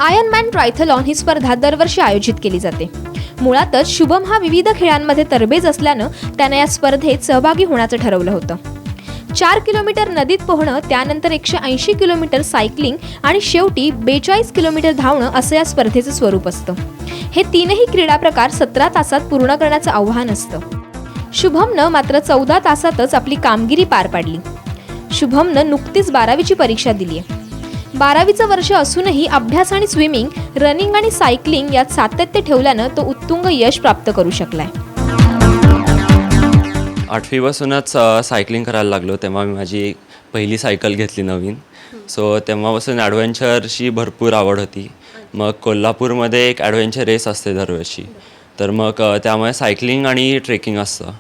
Ironman triathlon ही स्पर्धा दरवर्षी आयोजित केली जाते। मुळातच शुभम हा विविध खेळांमध्ये तरबेज असल्यानं त्यानं या स्पर्धेत सहभागी होण्याचं ठरवलं होतं। 4 किलोमीटर नदीत पोहणं, त्यानंतर 180 किलोमीटर सायकलिंग आणि शेवटी 42 किलोमीटर धावणं असं या स्पर्धेचं स्वरूप असतं। हे तीनही क्रीडा प्रकार 17 तासात पूर्ण करण्याचं आव्हान असतं। शुभमनं मात्र 14 तासातच आपली कामगिरी पार पाडली। शुभमनं नुकतीच 12वीची परीक्षा दिली आहे। 12वीचं वर्ष असूनही अभ्यास आणि स्विमिंग, रनिंग आणि सायकलिंग यात सातत्य ठेवल्यानं तो उत्तुंग यश प्राप्त करू शकलाय। 8वीपासूनच सायकलिंग करायला लागलो, तेव्हा मी माझी पहिली सायकल घेतली नवीन। सो तेव्हापासून ॲडव्हेंचरची भरपूर आवड होती। मग कोल्हापूरमध्ये एक ॲडव्हेंचर रेस असते दरवर्षी, तर मग त्यामुळे सायकलिंग आणि ट्रेकिंग असतं।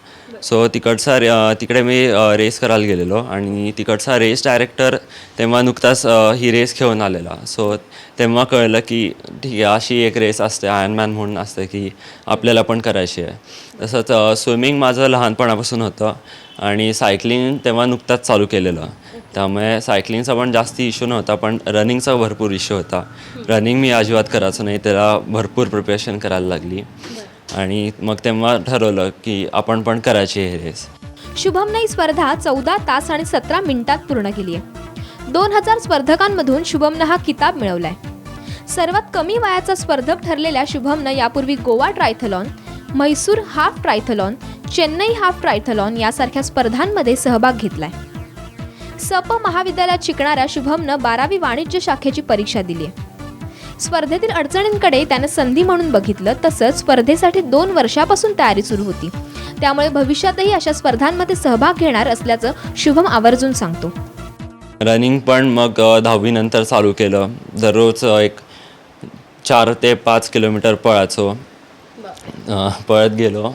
सो तिकडे मी रेस करायला गेलेलो आणि तिकडचा रेस डायरेक्टर तेव्हा नुकताच ही रेस घेऊन आलेला। सो तेव्हा कळलं की ठीक आहे, अशी एक रेस असते, आयर्नमॅन म्हणून असते, की आपल्याला पण करायची आहे। तसंच स्विमिंग माझं लहानपणापासून होतं आणि सायकलिंग तेव्हा नुकताच चालू केलेलं, त्यामुळे सायकलिंगचा पण जास्त इश्यू नव्हता, पण रनिंगचा भरपूर इश्यू होता। रनिंग मी अजिबात करायचं नाही, त्याला भरपूर प्रिपरेशन करायला लागली आणि मग तेव्हा ठरवलं की आपण पण करायची हे रेस। शुभमने ही स्पर्धा 14 तास आणि 17 मिनिटात पूर्ण केली आहे। 2000 स्पर्धकांमधून शुभमनं हा किताब मिळवलाय। सर्वात कमी वयाचा स्पर्धक ठरलेल्या शुभमनं यापूर्वी Goa triathlon, Mysore half triathlon, Chennai half triathlon यासारख्या स्पर्धांमध्ये सहभाग घेतलाय। सप महाविद्यालयात शिकणाऱ्या शुभमनं 12वी वाणिज्य शाखेची परीक्षा दिली आहे। स्पर्धेतील अडचणींकडे त्यानं संधी म्हणून बघितलं, तसंच स्पर्धेसाठी 2 वर्षापासून तयारी सुरू होती, त्यामुळे भविष्यातही अशा स्पर्धांमध्ये सहभाग घेणार असल्याचं शुभम आवर्जून सांगतो। रनिंग पण मग 10वी नंतर चालू केलं। दररोज एक 4 ते 5 किलोमीटर पळायचो, पळत गेलो।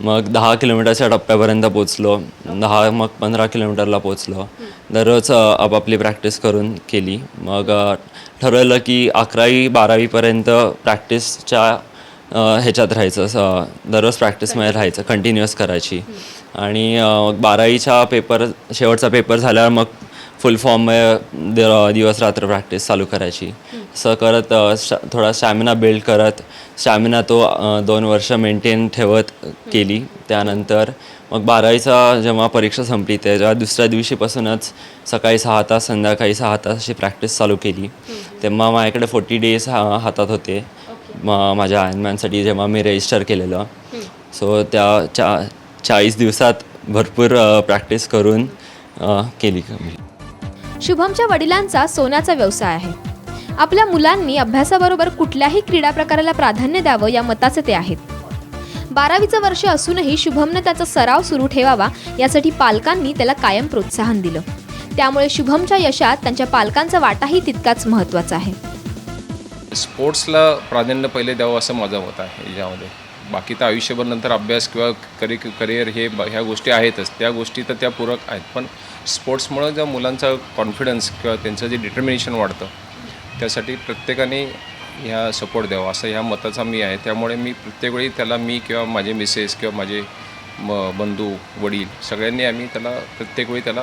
मग 10 किलोमीटरच्या टप्प्यापर्यंत पोचलो, 10 मग 15 किलोमीटरला पोचलो। दररोज आपापली प्रॅक्टिस करून केली। मग ठरवलं की 11वी 12वीपर्यंत प्रॅक्टिसच्या ह्याच्यात राहायचं, दररोज प्रॅक्टिसमध्ये राहायचं, कंटिन्युअस करायची। आणि 12वीचा शेवटचा पेपर झाल्यावर मग फुल फॉर्ममध्ये दिवस रात्र प्रॅक्टिस चालू करायची। असं करत थोडा स्टॅमिना बिल्ड करत स्टॅमिना तो 2 वर्ष मेंटेन ठेवत केली। त्यानंतर मग 12वीचा जेव्हा परीक्षा संपली त्याच्या दुसऱ्या दिवशीपासूनच सकाळी 6 तास संध्याकाळी 6 तास अशी प्रॅक्टिस चालू केली। तेव्हा माझ्याकडे 40 डेज हातात होते माझ्या आयर्नमॅनसाठी, जेव्हा मी रजिस्टर केलेलं। सो त्या 40 दिवसात भरपूर प्रॅक्टिस करून केली। शुभमच्या वडिलांचा सोन्याचा व्यवसाय आहे। आपल्या मुलांनी अभ्यासाबरोबर कुठल्याही क्रीडा प्रकाराला प्राधान्य द्यावं या मताचे ते आहेत। 12वीचं वर्ष असूनही शुभमनं त्याचा सराव सुरू ठेवावा यासाठी पालकांनी त्याला कायम प्रोत्साहन दिलं, त्यामुळे शुभमच्या यशात त्यांच्या पालकांचा वाटाही तितकाच महत्त्वाचा आहे। स्पोर्ट्सला प्राधान्य पहिले द्यावं असं माझं मत आहे याच्यामध्ये। बाकी तर आयुष्यभर नंतर अभ्यास किंवा करिअर ह्या गोष्टी आहेतच, त्या गोष्टी तर त्या पूरक आहेत, पण स्पोर्ट्समुळं ज्या मुलांचा कॉन्फिडन्स किंवा त्यांचं जे डिटर्मिनेशन वाढतं, त्यासाठी प्रत्येकाने ह्या सपोर्ट द्यावा असं ह्या मताचा मी आहे। त्यामुळे मी प्रत्येक वेळी त्याला, मी किंवा माझे मिसेस किंवा माझे बंधू वडील सगळ्यांनी आम्ही त्याला प्रत्येक वेळी त्याला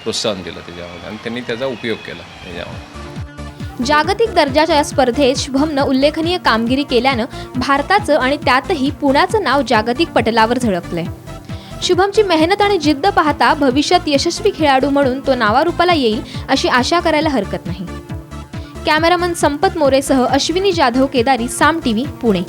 प्रोत्साहन दिलं त्याच्यामध्ये, आणि त्यांनी त्याचा उपयोग केला त्याच्यामध्ये। जागतिक दर्जाच्या या स्पर्धेत शुभमनं उल्लेखनीय कामगिरी केल्यानं भारताचं आणि त्यातही पुण्याचं नाव जागतिक पटलावर झळकलंय। शुभमची मेहनत आणि जिद्द पाहता भविष्यात यशस्वी खेळाडू म्हणून तो नावारूपाला येईल अशी आशा करायला हरकत नाही। कॅमेरामन संपत मोरेसह अश्विनी जाधव केदारी, साम टीव्ही, पुणे।